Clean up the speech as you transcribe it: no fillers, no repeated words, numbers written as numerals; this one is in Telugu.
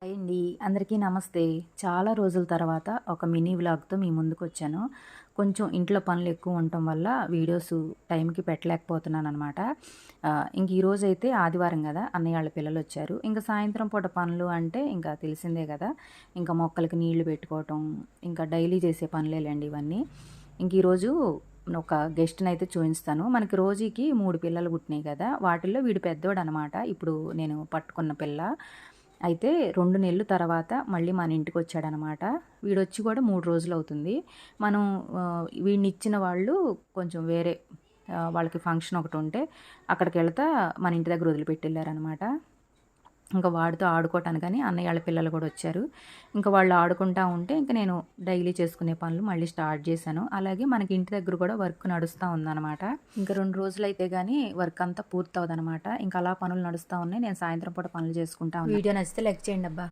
హాయ్ అండి. అందరికీ నమస్తే. చాలా రోజుల తర్వాత ఒక మినీ వ్లాగ్‌తో మీ ముందుకొచ్చాను. కొంచెం ఇంట్లో పనులు ఎక్కువ ఉండటం వల్ల వీడియోస్ టైంకి పెట్టలేకపోతున్నాననమాట. ఇంక ఈరోజైతే ఆదివారం గదా! అన్నయ్య ఆళ్ళ పిల్లలొచ్చారు. ఇంక సాయంత్రం పూట పనులు అంటే ఇంకా తెలిసిందే గదా! ఇంకా మొక్కలకి నీళ్లు పెట్టుకోవటం, ఇంకా డైలీ చేసే పనులేలెండి ఇవన్నీ. ఇంక ఈరోజు ఒక గెస్ట్‌నైతే చూయిస్తాను. మనకి రోజీకి 3 పిల్లలు పుట్టినాయి గదా! వాటిల్లో వీడు పెద్దోడనమాట. ఇప్పుడు నేను పట్టుకున్న పిల్ల. అయితే 2 నెలలు తర్వాత మళ్ళీ మన ఇంటికొచ్చాడనమాట. వీడొచ్చి కూడా 3 రోజులవుతుంది. మనం వీడినిచ్చిన వాళ్ళు కొంచెం వేరే వాళ్ళకి ఫంక్షన్ ఒకటుంటే అక్కడికెళ్తా మన ఇంటి దగ్గర వదిలిపెట్టెళ్లారనమాట. ఇంక వాడితో ఆడుకోవటానికని అన్నయ్య ఆళ్ళ పిల్లలు కూడా వచ్చారు. ఇంక వాళ్ళు ఆడుకుంటా ఉంటే ఇంక నేను డైలీ చేసుకునే పనులు మళ్ళీ స్టార్ట్ చేశాను. అలాగే మనకి ఇంటి దగ్గర కూడా వర్క్ నడుస్తా ఉందనమాట. ఇంక 2 రోజులైతే గానీ వర్క్ అంతా పూర్తవ్వదనమాట. ఇంక అలా పనులు నడుస్తా ఉన్నాయి. నేను సాయంత్రం పూట పనులు చేసుకుంటా ఉన్నా. వీడియో నచ్చితే లైక్ చేయండబ్బా.